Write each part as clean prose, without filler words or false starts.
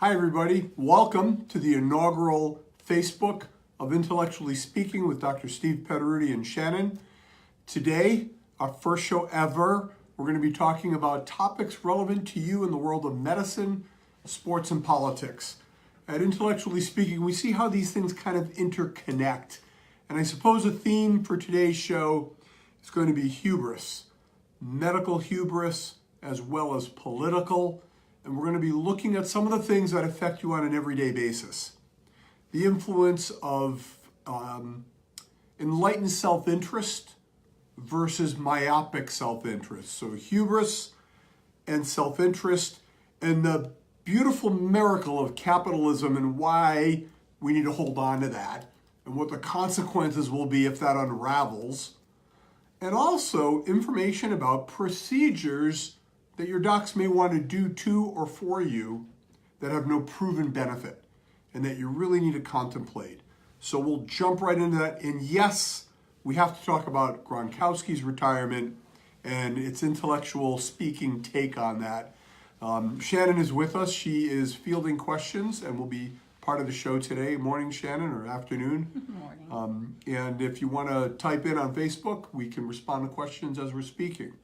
Hi everybody, welcome to the inaugural Facebook of Intellectually Speaking with Dr. Steve Petteruti and Shannon. Today, our first show ever, we're going to be talking about topics relevant to you in the world of medicine, sports, and politics. At Intellectually Speaking, we see how these things kind of interconnect. And I suppose a theme for today's show is going to be hubris, medical hubris as well as political. And we're going to be looking at some of the things that affect you on an everyday basis. The influence of enlightened self-interest versus myopic self-interest. So hubris and self-interest, and the beautiful miracle of capitalism and why we need to hold on to that, and what the consequences will be if that unravels. And also information about procedures that your docs may want to do to or for you that have no proven benefit and that you really need to contemplate. So we'll jump right into that. And yes, we have to talk about Gronkowski's retirement and its intellectual speaking take on that. Shannon is with us. She is fielding questions and will be part of the show today. Morning, Shannon, or afternoon. Morning. And if you want to type in on Facebook, we can respond to questions as we're speaking.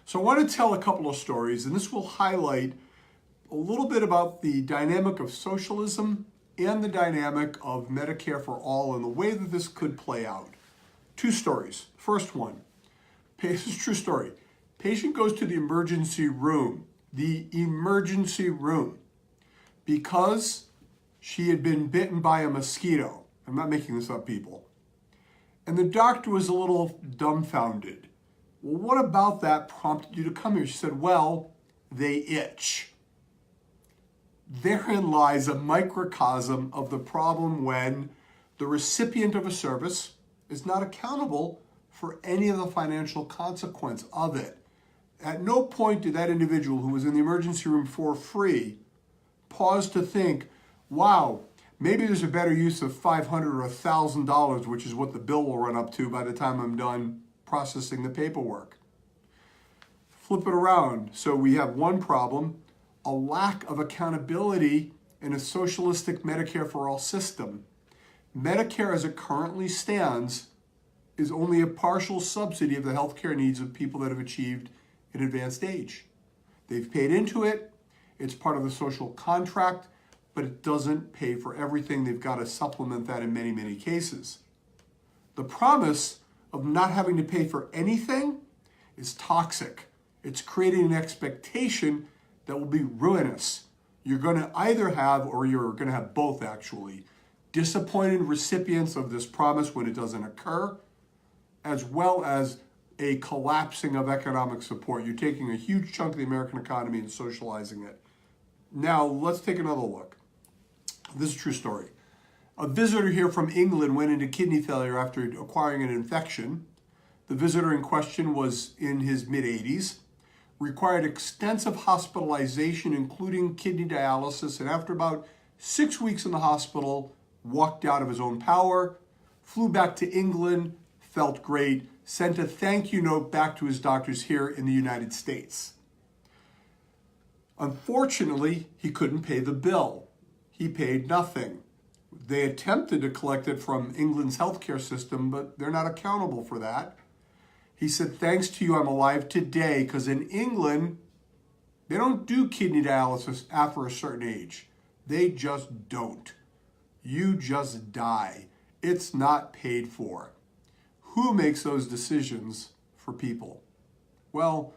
So I want to tell a couple of stories, and this will highlight a little bit about the dynamic of socialism and the dynamic of Medicare for all and the way that this could play out. Two stories. First one, this is a true story. Patient goes to the emergency room, because she had been bitten by a mosquito. I'm not making this up, people. And the doctor was a little dumbfounded. Well, what about that prompted you to come here? She said, well, they itch. Therein lies a microcosm of the problem when the recipient of a service is not accountable for any of the financial consequence of it. At no point did that individual who was in the emergency room for free pause to think, wow, maybe there's a better use of $500 or $1,000, which is what the bill will run up to by the time I'm done processing the paperwork. Flip it around. So we have one problem, a lack of accountability in a socialistic Medicare for all system. Medicare as it currently stands is only a partial subsidy of the healthcare needs of people that have achieved an advanced age. They've paid into it, it's part of the social contract, but it doesn't pay for everything. They've got to supplement that in many, many cases. The promise of not having to pay for anything is toxic. It's creating an expectation that will be ruinous. You're going to either have, or you're going to have both actually, disappointed recipients of this promise when it doesn't occur, as well as a collapsing of economic support. You're taking a huge chunk of the American economy and socializing it. Now, let's take another look. This is a true story. A visitor here from England went into kidney failure after acquiring an infection. The visitor in question was in his mid-80s, required extensive hospitalization, including kidney dialysis, and after about 6 weeks in the hospital, walked out of his own power, flew back to England, felt great, sent a thank you note back to his doctors here in the United States. Unfortunately, he couldn't pay the bill. He paid nothing. They attempted to collect it from England's healthcare system, but they're not accountable for that. He said, thanks to you, I'm alive today, because in England, they don't do kidney dialysis after a certain age. They just don't. You just die. It's not paid for. Who makes those decisions for people? Well,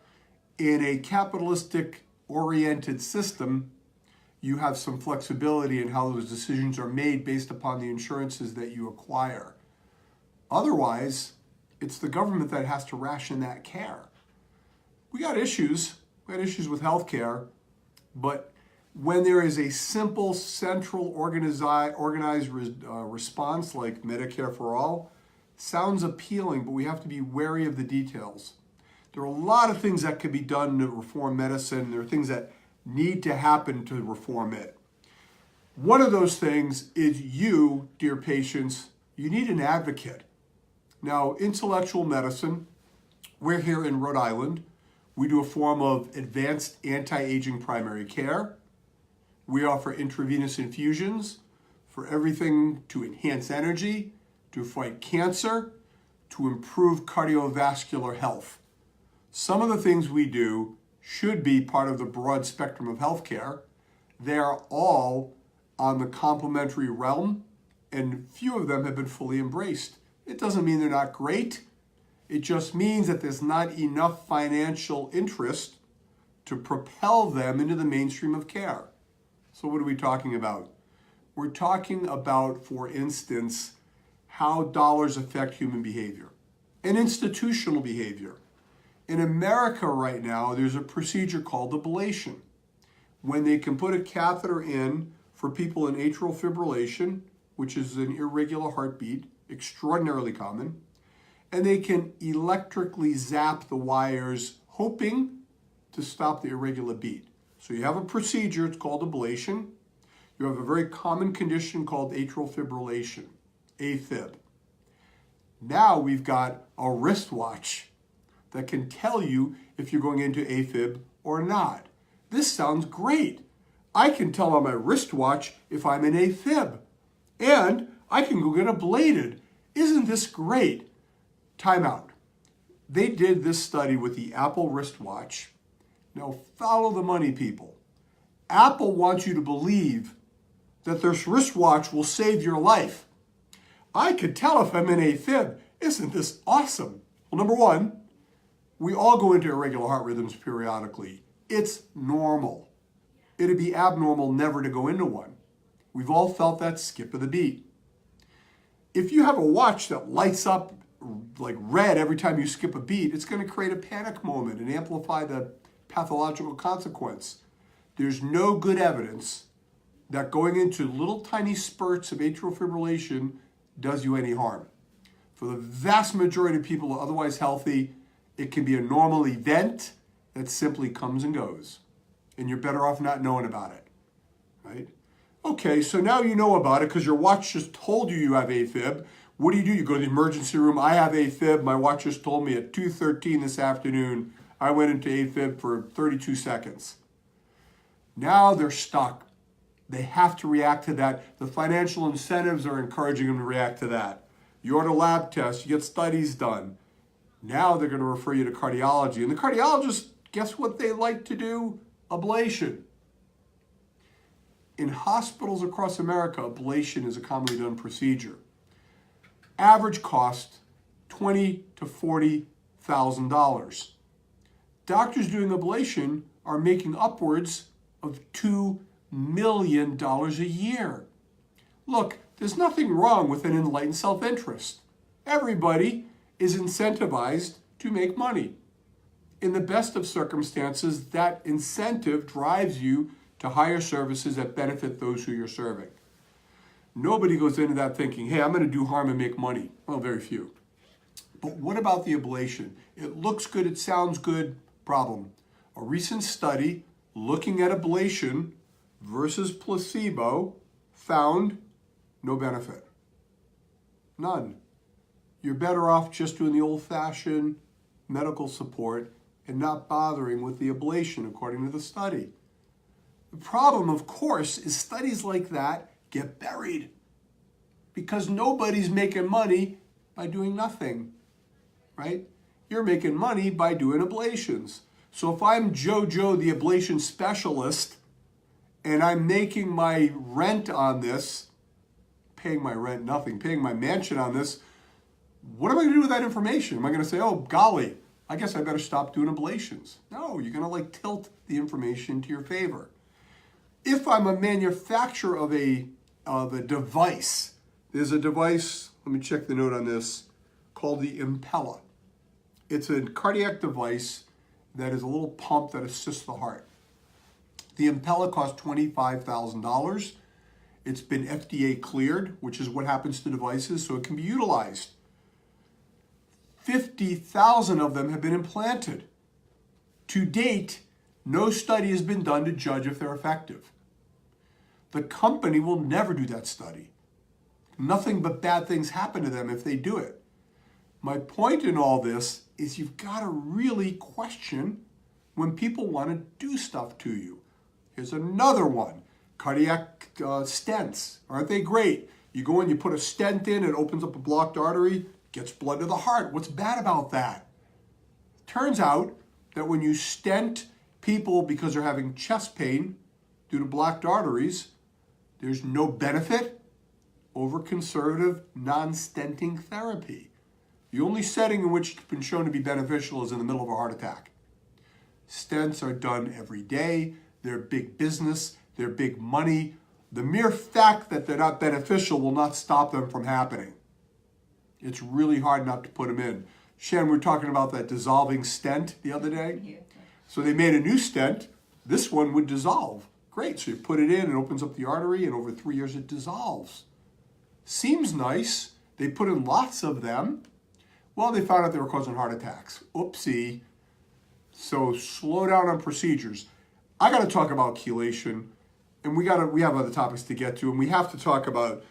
in a capitalistic-oriented system, you have some flexibility in how those decisions are made based upon the insurances that you acquire. Otherwise, it's the government that has to ration that care. We got issues. We got issues with healthcare, but when there is a simple, central, organized response like Medicare for all, sounds appealing, but we have to be wary of the details. There are a lot of things that could be done to reform medicine. There are things that need to happen to reform it. One of those things is you, dear patients, you need an advocate. Now, intellectual medicine, we're here in Rhode Island. We do a form of advanced anti-aging primary care. We offer intravenous infusions for everything to enhance energy, to fight cancer, to improve cardiovascular health. Some of the things we do should be part of the broad spectrum of healthcare. They are all on the complementary realm, and few of them have been fully embraced. It doesn't mean they're not great. It just means that there's not enough financial interest to propel them into the mainstream of care. So what are we talking about? We're talking about, for instance, how dollars affect human behavior and institutional behavior. In America right now, there's a procedure called ablation, when they can put a catheter in for people in atrial fibrillation, which is an irregular heartbeat, extraordinarily common, and they can electrically zap the wires, hoping to stop the irregular beat. So you have a procedure, it's called ablation. You have a very common condition called atrial fibrillation, AFib. Now we've got a wristwatch that can tell you if you're going into AFib or not. This sounds great. I can tell on my wristwatch if I'm in AFib, and I can go get ablated. Isn't this great? Time out. They did this study with the Apple wristwatch. Now follow the money, people. Apple wants you to believe that this wristwatch will save your life. I could tell if I'm in AFib. Isn't this awesome? Well, number one, we all go into irregular heart rhythms periodically. It's normal. It'd be abnormal never to go into one. We've all felt that skip of the beat. If you have a watch that lights up like red every time you skip a beat, it's going to create a panic moment and amplify the pathological consequence. There's no good evidence that going into little tiny spurts of atrial fibrillation does you any harm. For the vast majority of people who are otherwise healthy, it can be a normal event that simply comes and goes. And you're better off not knowing about it, right? Okay, so now you know about it because your watch just told you you have AFib. What do? You go to the emergency room. I have AFib. My watch just told me at 2:13 this afternoon I went into AFib for 32 seconds. Now they're stuck. They have to react to that. The financial incentives are encouraging them to react to that. You order lab tests, you get studies done. Now they're going to refer you to cardiology. And the cardiologists, guess what they like to do? Ablation. In hospitals across America, ablation is a commonly done procedure. Average cost, $20,000 to $40,000. Doctors doing ablation are making upwards of $2 million a year. Look, there's nothing wrong with an enlightened self-interest. Everybody is incentivized to make money. In the best of circumstances, that incentive drives you to hire services that benefit those who you're serving. Nobody goes into that thinking, hey, I'm going to do harm and make money. Well, very few. But what about the ablation? It looks good, it sounds good, problem. A recent study looking at ablation versus placebo found no benefit. None. You're better off just doing the old-fashioned medical support and not bothering with the ablation, according to the study. The problem, of course, is studies like that get buried because nobody's making money by doing nothing, right? You're making money by doing ablations. So if I'm JoJo, the ablation specialist, and I'm making my rent on this, paying my rent, nothing, paying my mansion on this, what am I going to do with that information? Am I going to say, oh, golly, I guess I better stop doing ablations? No, you're going to tilt the information to your favor. If I'm a manufacturer of a device, there's a device, let me check the note on this, called the Impella. It's a cardiac device that is a little pump that assists the heart. The Impella costs $25,000. It's been FDA cleared, which is what happens to devices, so it can be utilized. 50,000 of them have been implanted. To date, no study has been done to judge if they're effective. The company will never do that study. Nothing but bad things happen to them if they do it. My point in all this is you've got to really question when people want to do stuff to you. Here's another one. Cardiac stents, aren't they great? You go in, you put a stent in, it opens up a blocked artery, gets blood to the heart. What's bad about that? Turns out that when you stent people because they're having chest pain due to blocked arteries, there's no benefit over conservative non-stenting therapy. The only setting in which it's been shown to be beneficial is in the middle of a heart attack. Stents are done every day. They're big business. They're big money. The mere fact that they're not beneficial will not stop them from happening. It's really hard not to put them in. Shan, we were talking about that dissolving stent the other day. Yeah. So they made a new stent. This one would dissolve. Great. So you put it in, it opens up the artery, and over 3 years it dissolves. Seems nice. They put in lots of them. Well, they found out they were causing heart attacks. Oopsie. So slow down on procedures. I got to talk about chelation, and we have other topics to get to, and we have to talk about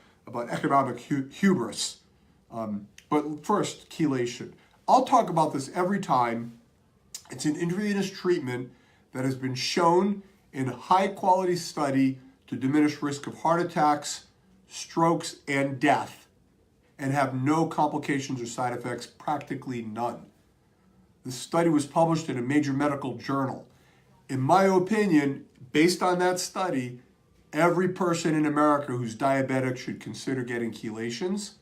economic hubris. But first, chelation. I'll talk about this every time. It's an intravenous treatment that has been shown in high-quality study to diminish risk of heart attacks, strokes, and death, and have no complications or side effects, practically none. The study was published in a major medical journal. In my opinion, based on that study, every person in America who's diabetic should consider getting chelations.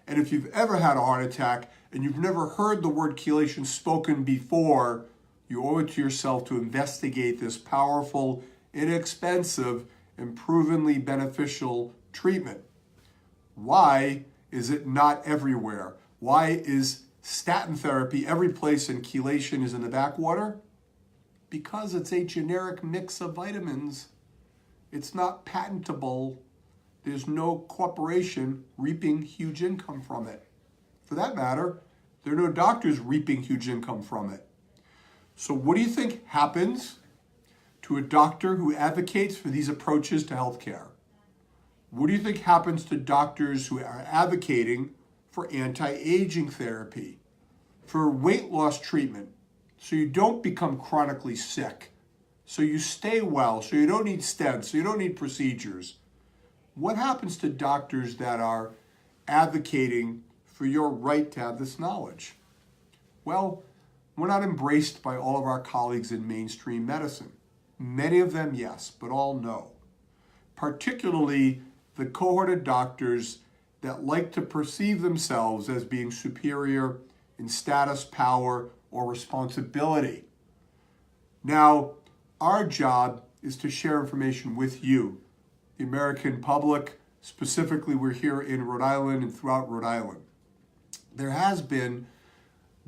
And if you've ever had a heart attack and you've never heard the word chelation spoken before, you owe it to yourself to investigate this powerful, inexpensive, and provenly beneficial treatment. Why is it not everywhere? Why is statin therapy every place and chelation is in the backwater? Because it's a generic mix of vitamins. It's not patentable. There's no corporation reaping huge income from it. For that matter, there are no doctors reaping huge income from it. So what do you think happens to a doctor who advocates for these approaches to healthcare? What do you think happens to doctors who are advocating for anti-aging therapy, for weight loss treatment, so you don't become chronically sick, so you stay well, so you don't need stents, so you don't need procedures? What happens to doctors that are advocating for your right to have this knowledge? Well, we're not embraced by all of our colleagues in mainstream medicine. Many of them, yes, but all no. Particularly the cohort of doctors that like to perceive themselves as being superior in status, power, or responsibility. Now, our job is to share information with you, the American public. Specifically, we're here in Rhode Island and throughout Rhode Island. There has been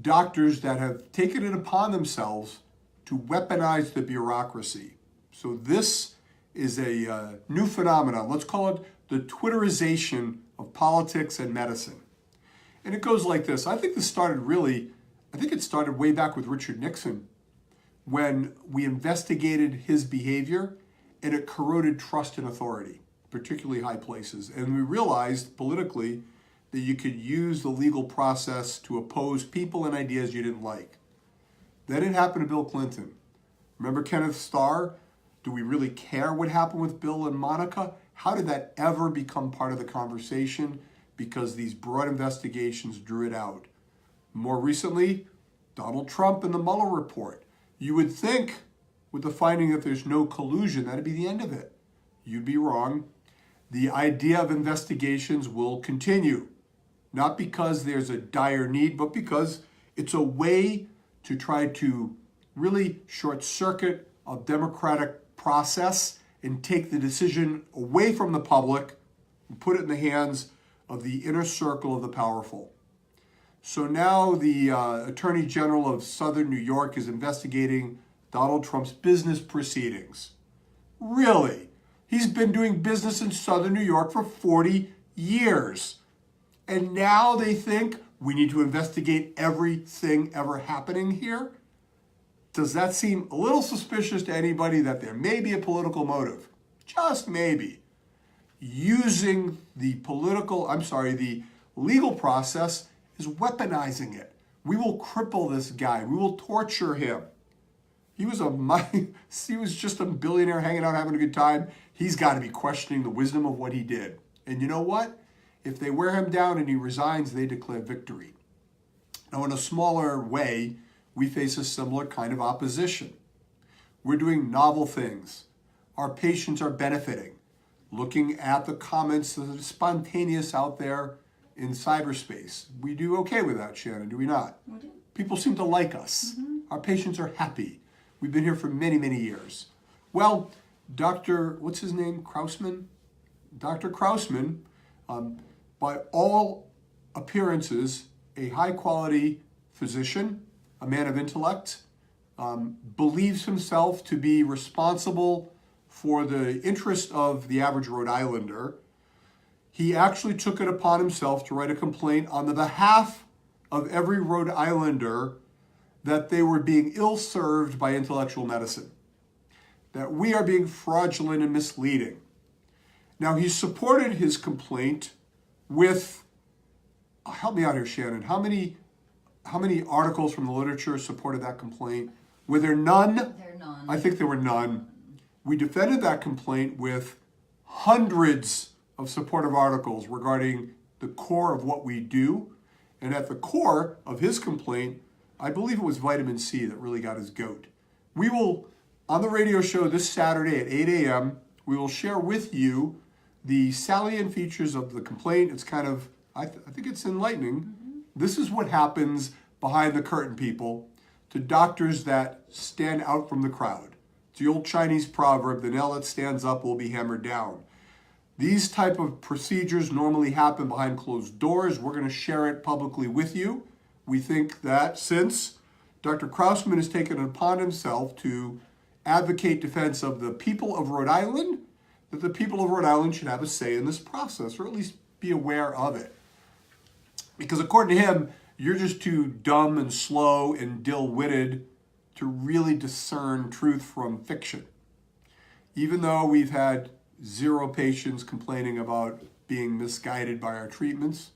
doctors that have taken it upon themselves to weaponize the bureaucracy. So this is a new phenomenon. Let's call it the Twitterization of politics and medicine. And it goes like this. I think it started way back with Richard Nixon, when we investigated his behavior and it corroded trust in authority, particularly high places. And we realized politically that you could use the legal process to oppose people and ideas you didn't like. That didn't happen to Bill Clinton. Remember Kenneth Starr? Do we really care what happened with Bill and Monica? How did that ever become part of the conversation? Because these broad investigations drew it out. More recently, Donald Trump and the Mueller report. You would think, with the finding that there's no collusion, that'd be the end of it. You'd be wrong. The idea of investigations will continue, not because there's a dire need, but because it's a way to try to really short circuit a democratic process and take the decision away from the public and put it in the hands of the inner circle of the powerful. So now the Attorney General of Southern New York is investigating Donald Trump's business proceedings. Really? He's been doing business in Southern New York for 40 years. And now they think we need to investigate everything ever happening here? Does that seem a little suspicious to anybody that there may be a political motive? Just maybe. Using the legal process is weaponizing it. We will cripple this guy. We will torture him. he was just a billionaire hanging out, having a good time. He's got to be questioning the wisdom of what he did. And you know what? If they wear him down and he resigns, they declare victory. Now, in a smaller way, we face a similar kind of opposition. We're doing novel things. Our patients are benefiting. Looking at the comments that are spontaneous out there in cyberspace. We do okay with that, Shannon, do we not? We do. People seem to like us. Our patients are happy. We've been here for many, many years. Well, what's his name? Krausman? Dr. Krausman, by all appearances, a high-quality physician, a man of intellect, believes himself to be responsible for the interest of the average Rhode Islander. He actually took it upon himself to write a complaint on the behalf of every Rhode Islander that they were being ill-served by intellectual medicine, that we are being fraudulent and misleading. Now, he supported his complaint with, help me out here, Shannon, how many articles from the literature supported that complaint? Were there none? There are none. I think there were none. We defended that complaint with hundreds of supportive articles regarding the core of what we do. And at the core of his complaint, I believe it was vitamin C that really got his goat. We will, on the radio show this Saturday at 8 a.m., we will share with you the salient features of the complaint. It's kind of, I think it's enlightening. This is what happens behind the curtain, people, to doctors that stand out from the crowd. It's the old Chinese proverb, the nail that stands up will be hammered down. These type of procedures normally happen behind closed doors. We're going to share it publicly with you. We think that since Dr. Krausman has taken it upon himself to advocate defense of the people of Rhode Island, that the people of Rhode Island should have a say in this process, or at least be aware of it. Because according to him, you're just too dumb and slow and dill-witted to really discern truth from fiction. Even though we've had 0 patients complaining about being misguided by our treatments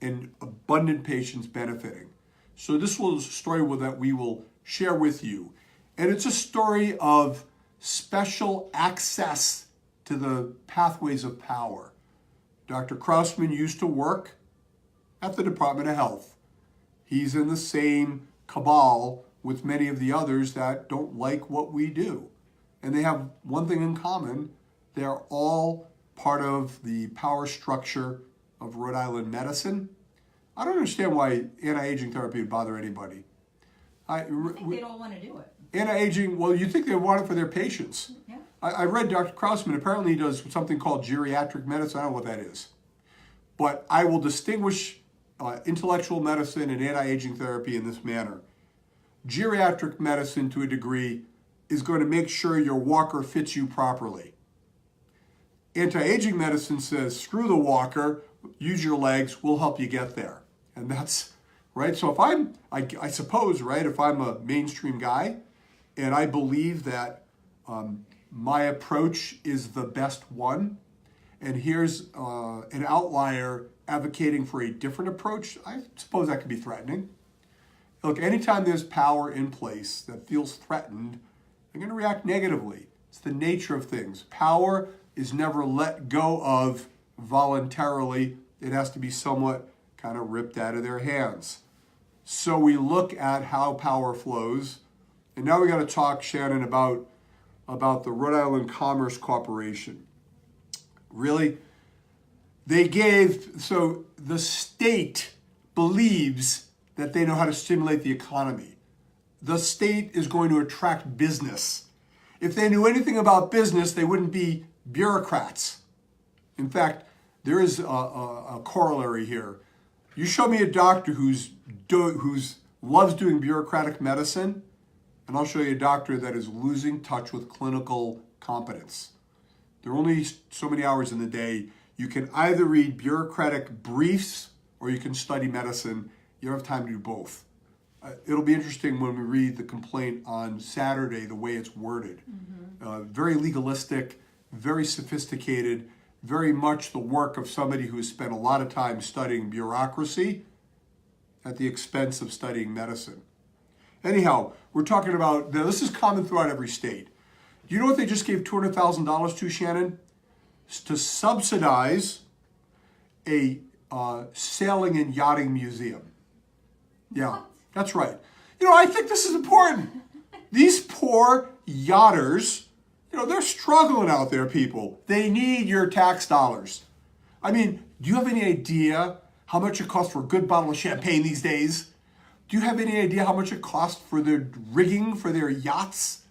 and abundant patients benefiting. So this was a story that we will share with you. And it's a story of special access to the pathways of power. Dr. Krausman used to work at the Department of Health. He's in the same cabal with many of the others that don't like what we do. And they have one thing in common. They're all part of the power structure of Rhode Island medicine. I don't understand why anti-aging therapy would bother anybody. I think they don't want to do it. Anti-aging, well, you think they want it for their patients. Yeah. I read Dr. Krausman, apparently he does something called geriatric medicine. I don't know what that is. But I will distinguish intellectual medicine and anti-aging therapy in this manner. Geriatric medicine, to a degree, is going to make sure your walker fits you properly. Anti-aging medicine says, screw the walker, use your legs, we'll help you get there. And that's, right? So if I suppose, right, if I'm a mainstream guy and I believe that my approach is the best one, and here's an outlier advocating for a different approach, I suppose that could be threatening. Look, anytime there's power in place that feels threatened, they're going to react negatively. It's the nature of things. Power is never let go of voluntarily. It has to be somewhat kind of ripped out of their hands. So we look at how power flows. And now we got to talk, Shannon, about the Rhode Island Commerce Corporation. Really? So the state believes that they know how to stimulate the economy. The state is going to attract business. If they knew anything about business, they wouldn't be bureaucrats. In fact, there is a corollary here. You show me a doctor who's loves doing bureaucratic medicine, and I'll show you a doctor that is losing touch with clinical competence. There are only so many hours in the day. You can either read bureaucratic briefs or you can study medicine. You don't have time to do both. It'll be interesting when we read the complaint on Saturday, the way it's worded. Very legalistic, very sophisticated, very much the work of somebody who has spent a lot of time studying bureaucracy at the expense of studying medicine. Anyhow, we're talking about, now this is common throughout every state. Do you know what they just gave $200,000 to, Shannon? To subsidize a sailing and yachting museum. Yeah, What? that's right. You know, I think this is important. These poor yachters, you know, they're struggling out there, people. They need your tax dollars. I mean, do you have any idea how much it costs for a good bottle of champagne these days? Do you have any idea how much it costs for their rigging for their yachts?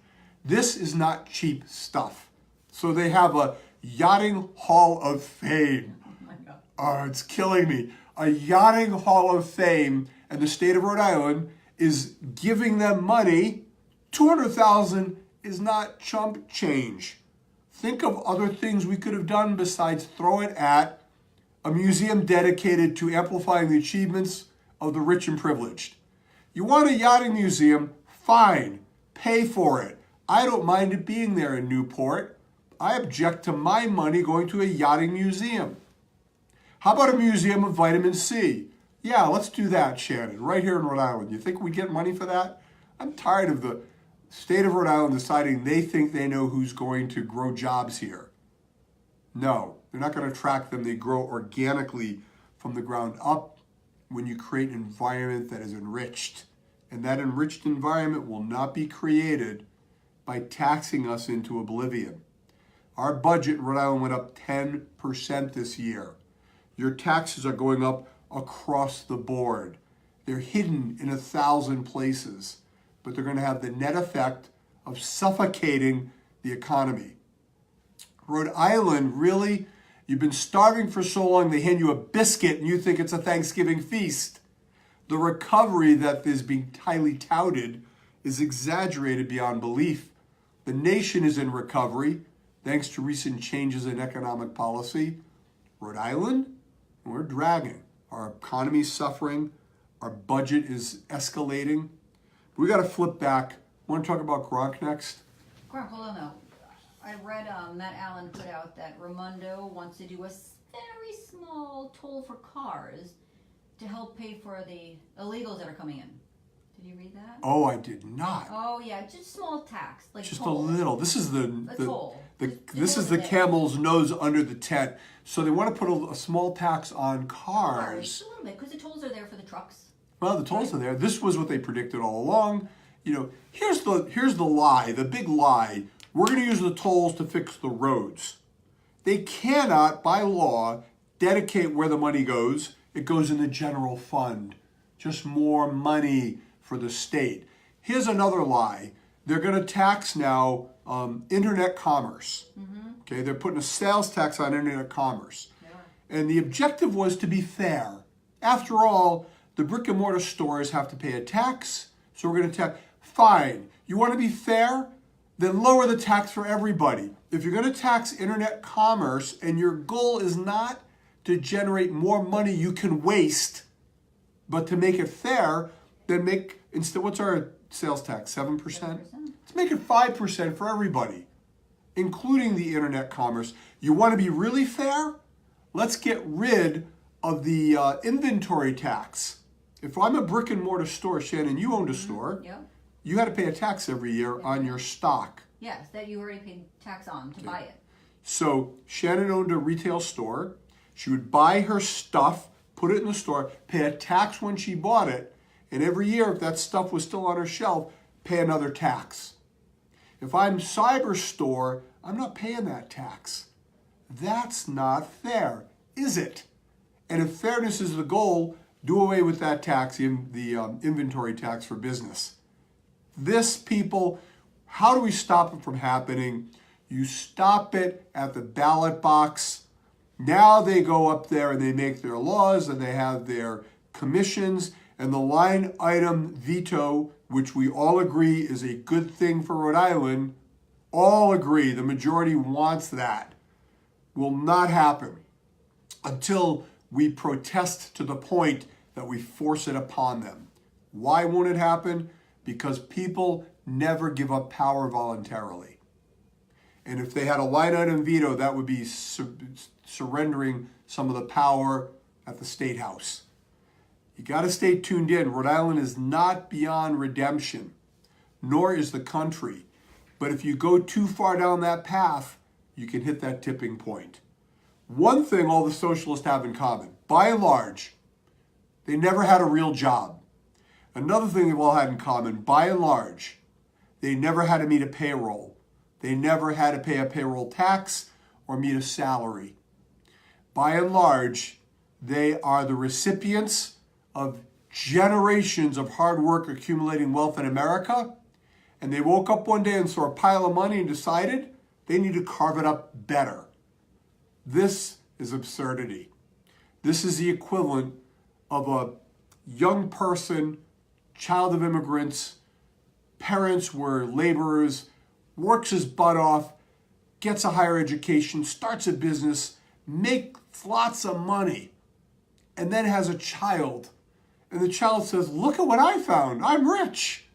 This is not cheap stuff. So they have a yachting hall of fame. Oh my God. Oh, it's killing me. A yachting hall of fame, and the state of Rhode Island is giving them money. $200,000 is not chump change. Think of other things we could have done besides throw it at a museum dedicated to amplifying the achievements of the rich and privileged. You want a yachting museum? Fine. Pay for it. I don't mind it being there in Newport. I object to my money going to a yachting museum. How about a museum of vitamin C? Yeah, let's do that, Shannon, right here in Rhode Island. You think we get money for that? I'm tired of the state of Rhode Island deciding they think they know who's going to grow jobs here. No, they're not going to attract them. They grow organically from the ground up when you create an environment that is enriched. And that enriched environment will not be created by taxing us into oblivion. Our budget in Rhode Island went up 10% this year. Your taxes are going up across the board. They're hidden in 1,000 places, but they're going to have the net effect of suffocating the economy. Rhode Island, really? You've been starving for so long, they hand you a biscuit and you think it's a Thanksgiving feast. The recovery that is being highly touted is exaggerated beyond belief. The nation is in recovery thanks to recent changes in economic policy. Rhode Island, we're dragging. Our economy's suffering. Our budget is escalating. We got to flip back. Want to talk about Gronk next? Gronk, hold on though. I read Matt Allen put out that Raimondo wants to do a very small toll for cars to help pay for the illegals that are coming in. Did you read that? Oh, I did not. Oh yeah, just small tax, like Just toll. a little. This is the toll. this is the camel's nose under the tent. So they want to put a small tax on cars. A little bit, because the tolls are there for the trucks. Well, the tolls are there. This was what they predicted all along. You know, here's the lie, the big lie. We're going to use the tolls to fix the roads. They cannot, by law, dedicate where the money goes. It goes in the general fund. Just more money for the state. Here's another lie. They're going to tax now internet commerce. Okay, they're putting a sales tax on internet commerce. Yeah. And the objective was to be fair. After all, the brick and mortar stores have to pay a tax, so we're going to tax. Fine. You want to be fair? Then lower the tax for everybody. If you're going to tax internet commerce and your goal is not to generate more money you can waste, but to make it fair, then what's our sales tax? 7%? 7%? Let's make it 5% for everybody, including the internet commerce. You want to be really fair? Let's get rid of the inventory tax. If I'm a brick and mortar store, Shannon, you owned a store. Yep. You had to pay a tax every year on your stock. Yes, that you already paid tax on to buy it. So Shannon owned a retail store. She would buy her stuff, put it in the store, pay a tax when she bought it, and every year, if that stuff was still on her shelf, pay another tax. If I'm Cyber Store, I'm not paying that tax. That's not fair, is it? And if fairness is the goal, do away with that tax, the inventory tax for business. This, people, how do we stop it from happening? You stop it at the ballot box. Now they go up there and they make their laws and they have their commissions, and the line item veto, which we all agree is a good thing for Rhode Island, all agree, the majority wants that, will not happen until we protest to the point that we force it upon them. Why won't it happen? Because people never give up power voluntarily. And if they had a line item veto, that would be surrendering some of the power at the State House. You got to stay tuned in. Rhode Island is not beyond redemption, nor is the country. But if you go too far down that path, you can hit that tipping point. One thing all the socialists have in common, by and large, they never had a real job. Another thing they've all had in common, by and large, they never had to meet a payroll. They never had to pay a payroll tax or meet a salary. By and large, they are the recipients of generations of hard work accumulating wealth in America, and they woke up one day and saw a pile of money and decided they need to carve it up better. This is absurdity. This is the equivalent of a young person, child of immigrants, parents were laborers, works his butt off, gets a higher education, starts a business, makes lots of money, and then has a child. And the child says, look at what I found, I'm rich,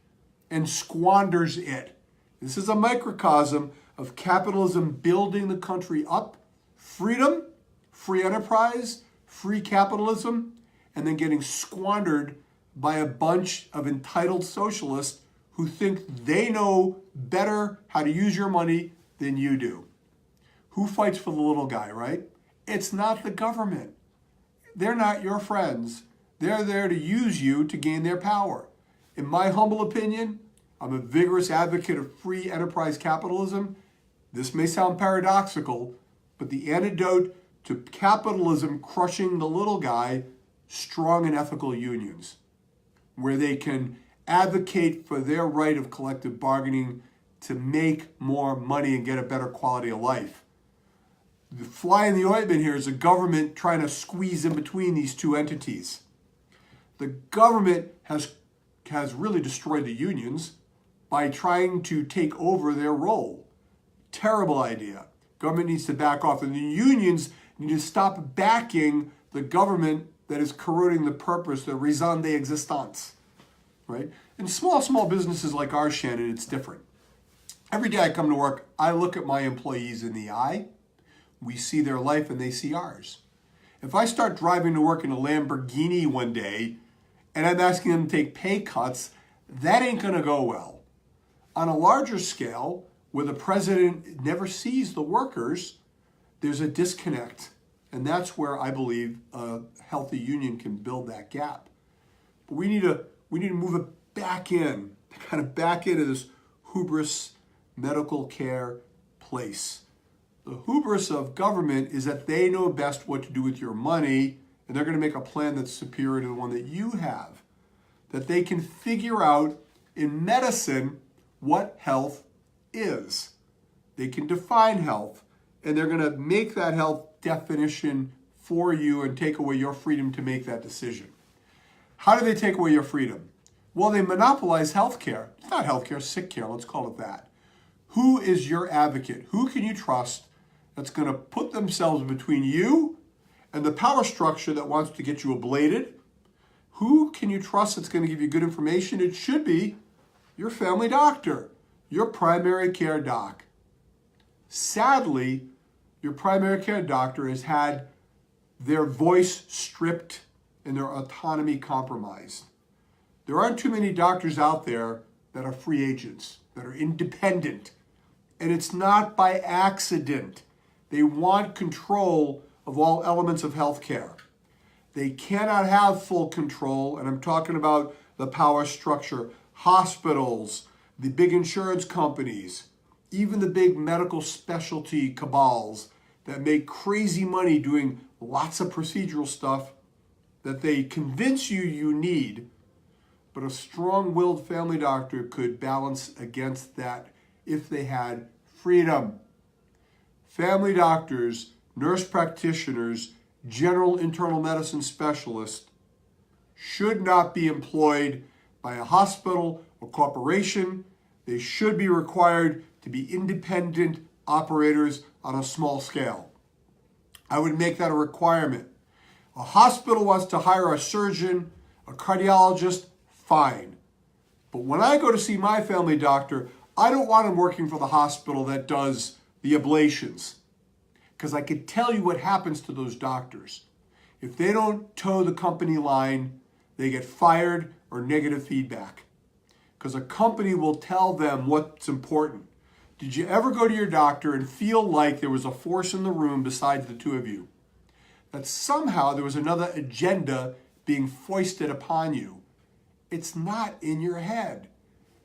and squanders it. This is a microcosm of capitalism building the country up, freedom, free enterprise, free capitalism, and then getting squandered by a bunch of entitled socialists who think they know better how to use your money than you do. Who fights for the little guy, right? It's not the government. They're not your friends. They're there to use you to gain their power. In my humble opinion, I'm a vigorous advocate of free enterprise capitalism. This may sound paradoxical, but the antidote to capitalism crushing the little guy, strong and ethical unions, where they can advocate for their right of collective bargaining to make more money and get a better quality of life. The fly in the ointment here is the government trying to squeeze in between these two entities. The government has really destroyed the unions by trying to take over their role. Terrible idea. Government needs to back off, and the unions need to stop backing the government that is corroding the purpose, the raison d'existence, right? In small businesses like ours, Shannon, it's different. Every day I come to work, I look at my employees in the eye. We see their life and they see ours. If I start driving to work in a Lamborghini one day and I'm asking them to take pay cuts, that ain't going to go well. On a larger scale, where the president never sees the workers, there's a disconnect. And that's where I believe a healthy union can build that gap. But we need to move it back in, kind of back into this hubris medical care place. The hubris of government is that they know best what to do with your money, and they're going to make a plan that's superior to the one that you have. That they can figure out in medicine what health is. They can define health, and they're going to make that health definition for you and take away your freedom to make that decision. How do they take away your freedom? Well, they monopolize healthcare. It's not healthcare, sick care, let's call it that. Who is your advocate? Who can you trust that's going to put themselves between you and the power structure that wants to get you ablated? Who can you trust that's going to give you good information? It should be your family doctor, your primary care doc. Sadly, your primary care doctor has had their voice stripped and their autonomy compromised. There aren't too many doctors out there that are free agents, that are independent. And it's not by accident. They want control of all elements of healthcare. They cannot have full control, and I'm talking about the power structure, hospitals, the big insurance companies, even the big medical specialty cabals that make crazy money doing lots of procedural stuff that they convince you need. But a strong-willed family doctor could balance against that if they had freedom. Family doctors, nurse practitioners, general internal medicine specialists should not be employed by a hospital or corporation. They should be required to be independent operators on a small scale. I would make that a requirement. A hospital wants to hire a surgeon, a cardiologist, fine. But when I go to see my family doctor, I don't want him working for the hospital that does the ablations, because I could tell you what happens to those doctors. If they don't toe the company line, they get fired or negative feedback. Because a company will tell them what's important. Did you ever go to your doctor and feel like there was a force in the room besides the two of you? That somehow there was another agenda being foisted upon you. It's not in your head.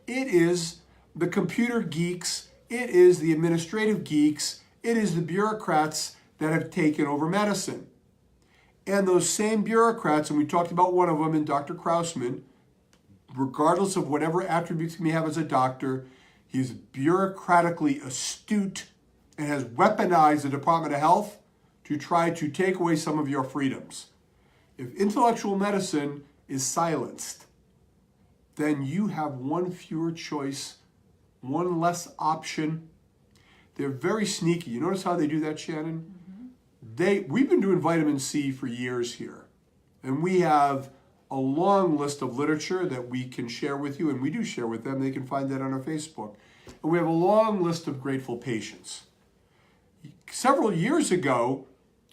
It is the computer geeks, it is the administrative geeks, it is the bureaucrats that have taken over medicine. And those same bureaucrats, and we talked about one of them in Dr. Krausman, regardless of whatever attributes he may have as a doctor, he's bureaucratically astute and has weaponized the Department of Health to try to take away some of your freedoms. If intellectual medicine is silenced, then you have one fewer choice, one less option. They're very sneaky. You notice how they do that, Shannon? We've been doing vitamin C for years here, and we have a long list of literature that we can share with you, and we do share with them. They can find that on our Facebook. And we have a long list of grateful patients. Several years ago,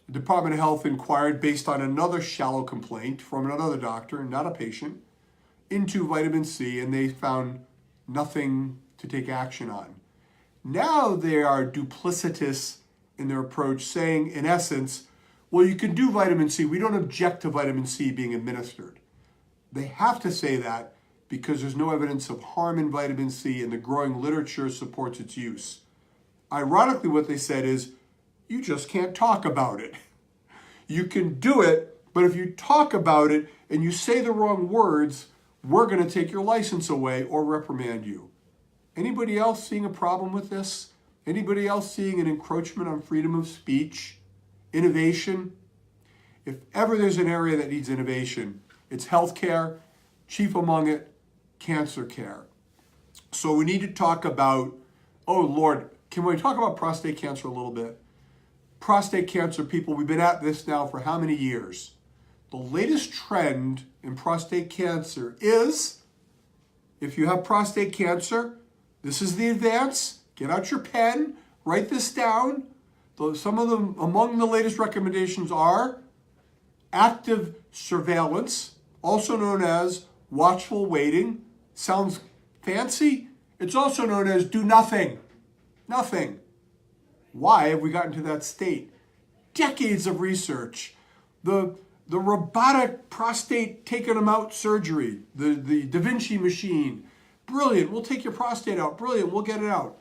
the Department of Health inquired based on another shallow complaint from another doctor, not a patient, into vitamin C, and they found nothing to take action on. Now they are duplicitous in their approach, saying, in essence, well, you can do vitamin C. We don't object to vitamin C being administered. They have to say that because there's no evidence of harm in vitamin C and the growing literature supports its use. Ironically, what they said is, you just can't talk about it. You can do it, but if you talk about it and you say the wrong words, we're going to take your license away or reprimand you. Anybody else seeing a problem with this? Anybody else seeing an encroachment on freedom of speech? Innovation? If ever there's an area that needs innovation, it's healthcare, chief among it, cancer care. So we need to talk about, oh Lord, can we talk about prostate cancer a little bit? Prostate cancer, people, we've been at this now for how many years? The latest trend in prostate cancer is, if you have prostate cancer, this is the advance. Get out your pen, write this down. Some of them, among the latest recommendations are active surveillance, also known as watchful waiting. Sounds fancy? It's also known as do nothing. Nothing. Why have we gotten to that state? Decades of research. The robotic prostate taking them out surgery, the Da Vinci machine. Brilliant, we'll take your prostate out. Brilliant, we'll get it out.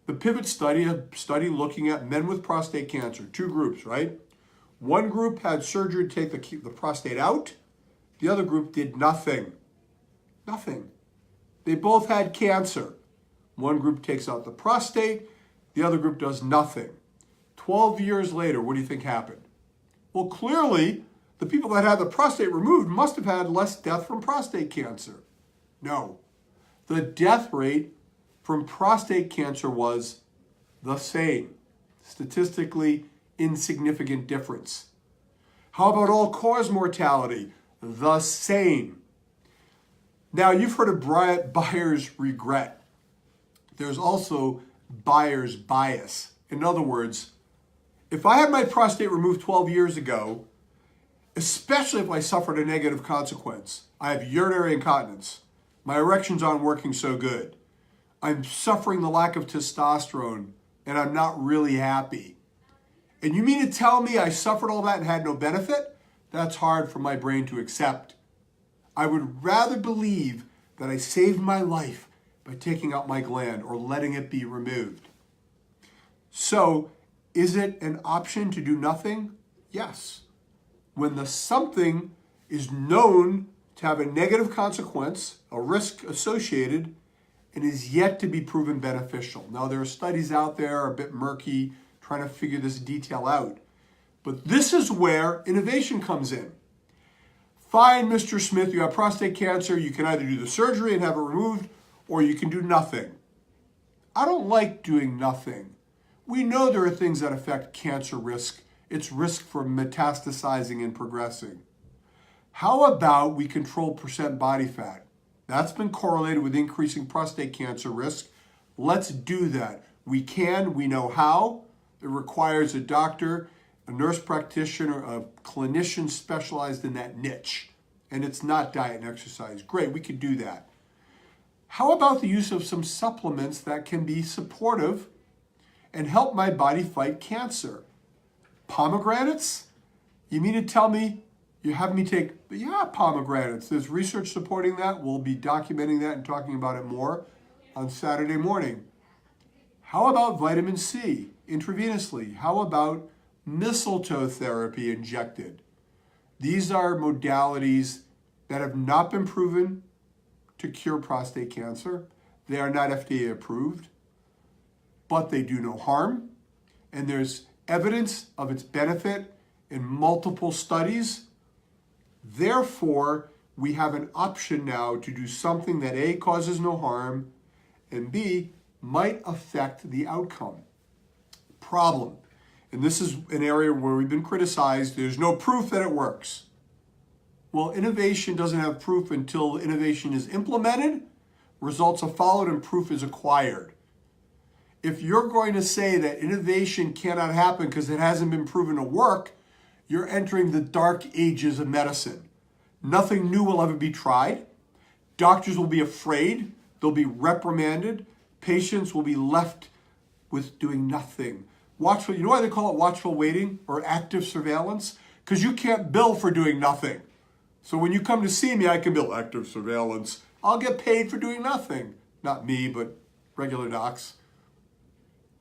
The PIVOT study, a study looking at men with prostate cancer, two groups, right? One group had surgery to take the prostate out. The other group did nothing. Nothing. They both had cancer. One group takes out the prostate. The other group does nothing. 12 years later, what do you think happened? Well, clearly, the people that had the prostate removed must have had less death from prostate cancer. No. The death rate from prostate cancer was the same. Statistically insignificant difference. How about all-cause mortality? The same. Now, you've heard of buyer's regret. There's also buyer's bias. In other words, if I had my prostate removed 12 years ago, especially if I suffered a negative consequence, I have urinary incontinence, my erections aren't working so good, I'm suffering the lack of testosterone, and I'm not really happy. And you mean to tell me I suffered all that and had no benefit? That's hard for my brain to accept. I would rather believe that I saved my life by taking out my gland or letting it be removed. So, is it an option to do nothing? Yes. When the something is known to have a negative consequence, a risk associated, and is yet to be proven beneficial. Now, there are studies out there, a bit murky, trying to figure this detail out. But this is where innovation comes in. Fine, Mr. Smith, you have prostate cancer. You can either do the surgery and have it removed, or you can do nothing. I don't like doing nothing. We know there are things that affect cancer risk. It's risk for metastasizing and progressing. How about we control percent body fat? That's been correlated with increasing prostate cancer risk. Let's do that. We can, we know how. It requires a doctor, a nurse practitioner, a clinician specialized in that niche. and it's not diet and exercise. Great, we could do that. How about the use of some supplements that can be supportive and help my body fight cancer? Pomegranates? You mean to tell me you have me take, yeah, pomegranates. There's research supporting that. We'll be documenting that and talking about it more on Saturday morning. How about vitamin C intravenously? How about mistletoe therapy injected? These are modalities that have not been proven to cure prostate cancer. They are not FDA approved, but they do no harm. And there's evidence of its benefit in multiple studies. Therefore, we have an option now to do something that A, causes no harm, and B, might affect the outcome. Problem, and this is an area where we've been criticized, there's no proof that it works. Well, innovation doesn't have proof until innovation is implemented, results are followed, and proof is acquired. If you're going to say that innovation cannot happen because it hasn't been proven to work, you're entering the dark ages of medicine. Nothing new will ever be tried. Doctors will be afraid. They'll be reprimanded. Patients will be left with doing nothing. Watchful, you know why they call it watchful waiting or active surveillance? Because you can't bill for doing nothing. So when you come to see me, I can bill active surveillance. I'll get paid for doing nothing. Not me, but regular docs.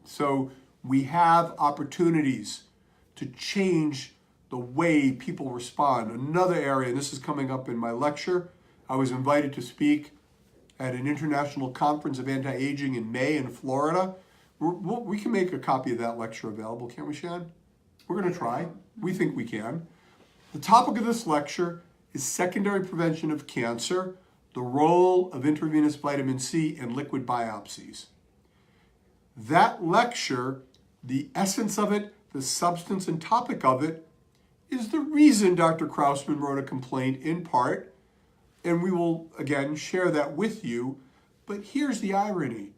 So we have opportunities to change the way people respond. Another area, and this is coming up in my lecture, I was invited to speak at an international conference of anti-aging in May in Florida. We can make a copy of that lecture available, can't we, Shan? We're going to try. We think we can. The topic of this lecture is secondary prevention of cancer, the role of intravenous vitamin C and liquid biopsies. That lecture, the essence of it, the substance and topic of it, is the reason Dr. Krausman wrote a complaint in part, and we will, again, share that with you. But here's the irony.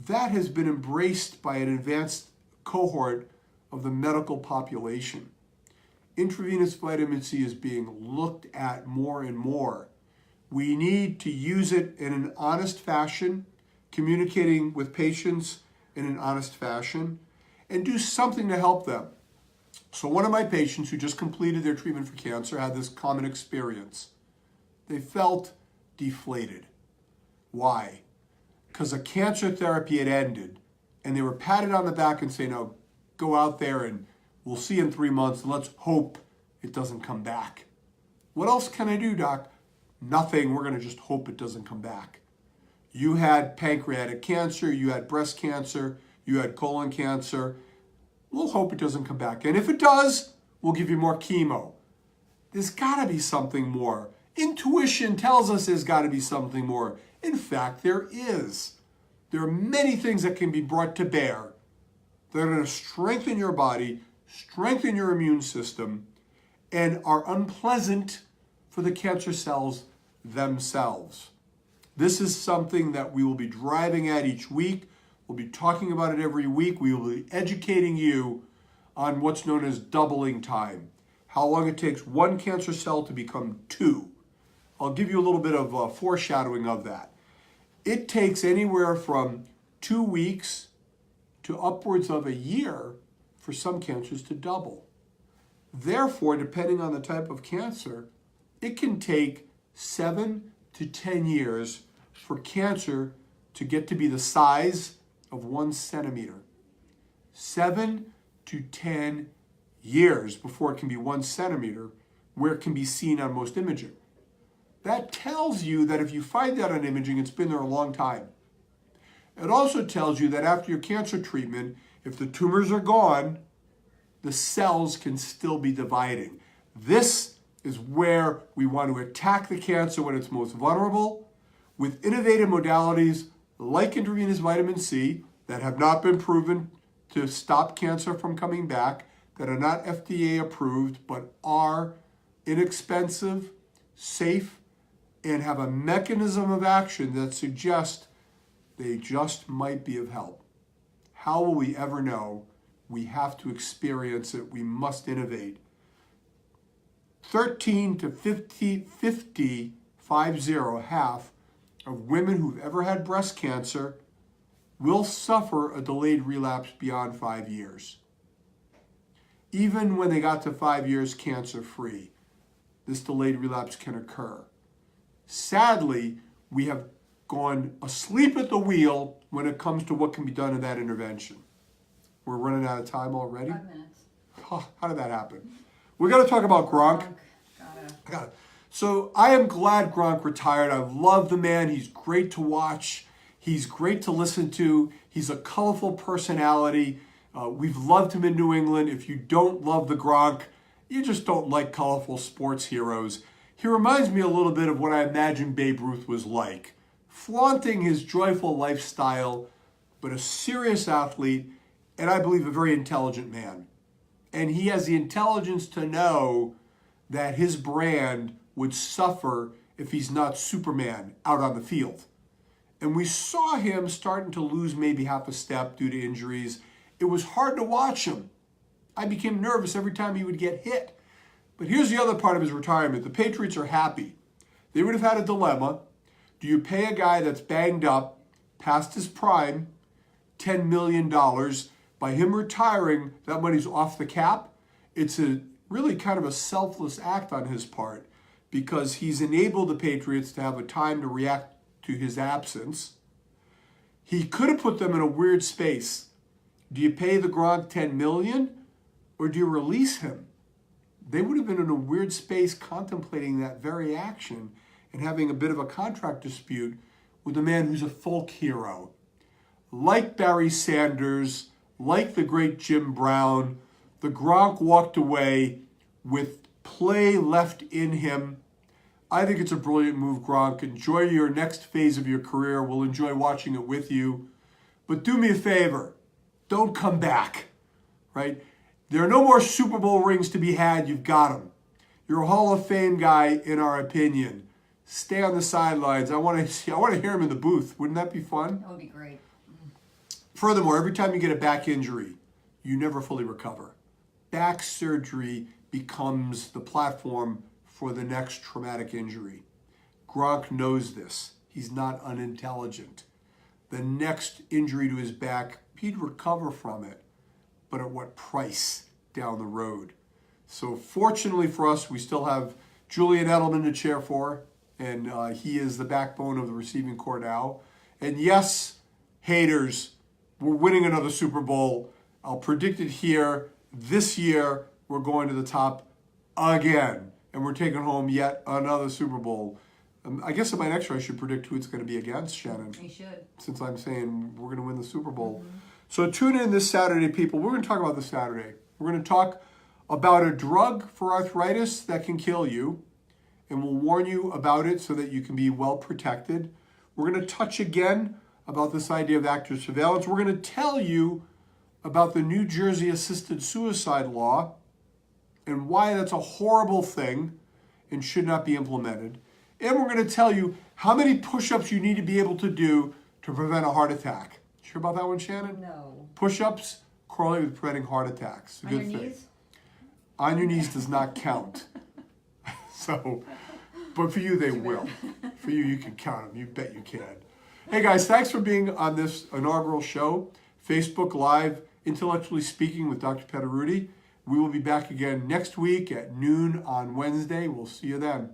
That has been embraced by an advanced cohort of the medical population. Intravenous vitamin C is being looked at more and more. We need to use it in an honest fashion, communicating with patients in an honest fashion, and do something to help them. So one of my patients who just completed their treatment for cancer had this common experience. They felt deflated. Why? Because a cancer therapy had ended, and they were patted on the back and say, "Now go out there and we'll see in 3 months, and let's hope it doesn't come back." What else can I do, doc? Nothing. We're going to just hope it doesn't come back. You had pancreatic cancer, you had breast cancer, you had colon cancer. We'll hope it doesn't come back. And if it does, we'll give you more chemo. There's got to be something more. Intuition tells us there's got to be something more. In fact, there is. There are many things that can be brought to bear that are going to strengthen your body, strengthen your immune system, and are unpleasant for the cancer cells themselves. This is something that we will be driving at each week. We'll be talking about it every week. We will be educating you on what's known as doubling time, how long it takes one cancer cell to become two. I'll give you a little bit of foreshadowing of that. It takes anywhere from 2 weeks to upwards of a year for some cancers to double. Therefore, depending on the type of cancer, it can take 7 to 10 years for cancer to get to be the size of 1 centimeter. 7 to 10 years before it can be 1 centimeter, where it can be seen on most imaging. That tells you that if you find that on imaging, it's been there a long time. It also tells you that after your cancer treatment, if the tumors are gone, the cells can still be dividing. This is where we want to attack the cancer when it's most vulnerable with innovative modalities like intravenous vitamin C that have not been proven to stop cancer from coming back, that are not FDA approved, but are inexpensive, safe, and have a mechanism of action that suggests they just might be of help. How will we ever know? We have to experience it. We must innovate. 13 to 50, half of women who've ever had breast cancer will suffer a delayed relapse beyond 5 years. Even when they got to 5 years cancer-free, this delayed relapse can occur. Sadly, we have gone asleep at the wheel when it comes to what can be done in that intervention. We're running out of time already. 5 minutes. How did that happen? We're going to talk about Gronk. Got it. So I am glad Gronk retired. I love the man. He's great to watch. He's great to listen to. He's a colorful personality. We've loved him in New England. If you don't love the Gronk, you just don't like colorful sports heroes. He reminds me a little bit of what I imagine Babe Ruth was like. Flaunting his joyful lifestyle, but a serious athlete, and I believe a very intelligent man. And he has the intelligence to know that his brand would suffer if he's not Superman out on the field. And we saw him starting to lose maybe half a step due to injuries. It was hard to watch him. I became nervous every time he would get hit. But here's the other part of his retirement. The Patriots are happy. They would have had a dilemma. Do you pay a guy that's banged up, past his prime, $10 million? By him retiring, that money's off the cap. It's a really kind of a selfless act on his part because he's enabled the Patriots to have a time to react to his absence. He could have put them in a weird space. Do you pay the Gronk $10 million or do you release him? They would have been in a weird space contemplating that very action and having a bit of a contract dispute with a man who's a folk hero. Like Barry Sanders, like the great Jim Brown, the Gronk walked away with play left in him. I think it's a brilliant move, Gronk. Enjoy your next phase of your career. We'll enjoy watching it with you. But do me a favor. Don't come back, right? There are no more Super Bowl rings to be had. You've got them. You're a Hall of Fame guy, in our opinion. Stay on the sidelines. I want to hear him in the booth. Wouldn't that be fun? That would be great. Furthermore, every time you get a back injury, you never fully recover. Back surgery becomes the platform for the next traumatic injury. Gronk knows this. He's not unintelligent. The next injury to his back, he'd recover from it, but at what price down the road? So fortunately for us, we still have Julian Edelman to cheer for, and he is the backbone of the receiving corps now. And yes, haters, we're winning another Super Bowl. I'll predict it here. This year, we're going to the top again. And we're taking home yet another Super Bowl. I guess in my next show, I should predict who it's going to be against, Shannon. You should. Since I'm saying we're going to win the Super Bowl. Mm-hmm. So tune in this Saturday, people. We're going to talk about this Saturday. We're going to talk about a drug for arthritis that can kill you. And we'll warn you about it so that you can be well protected. We're going to touch again about this idea of active surveillance. We're going to tell you about the New Jersey assisted suicide law and why that's a horrible thing and should not be implemented. And we're going to tell you how many push-ups you need to be able to do to prevent a heart attack. Sure about that one, Shannon? No. Push-ups correlate with preventing heart attacks. A good thing. Knees? On your knees does not count. So, but for you, they will. For you, you can count them. You bet you can. Hey guys, thanks for being on this inaugural show, Facebook Live, Intellectually Speaking with Dr. Petteruti. We will be back again next week at noon on Wednesday. We'll see you then.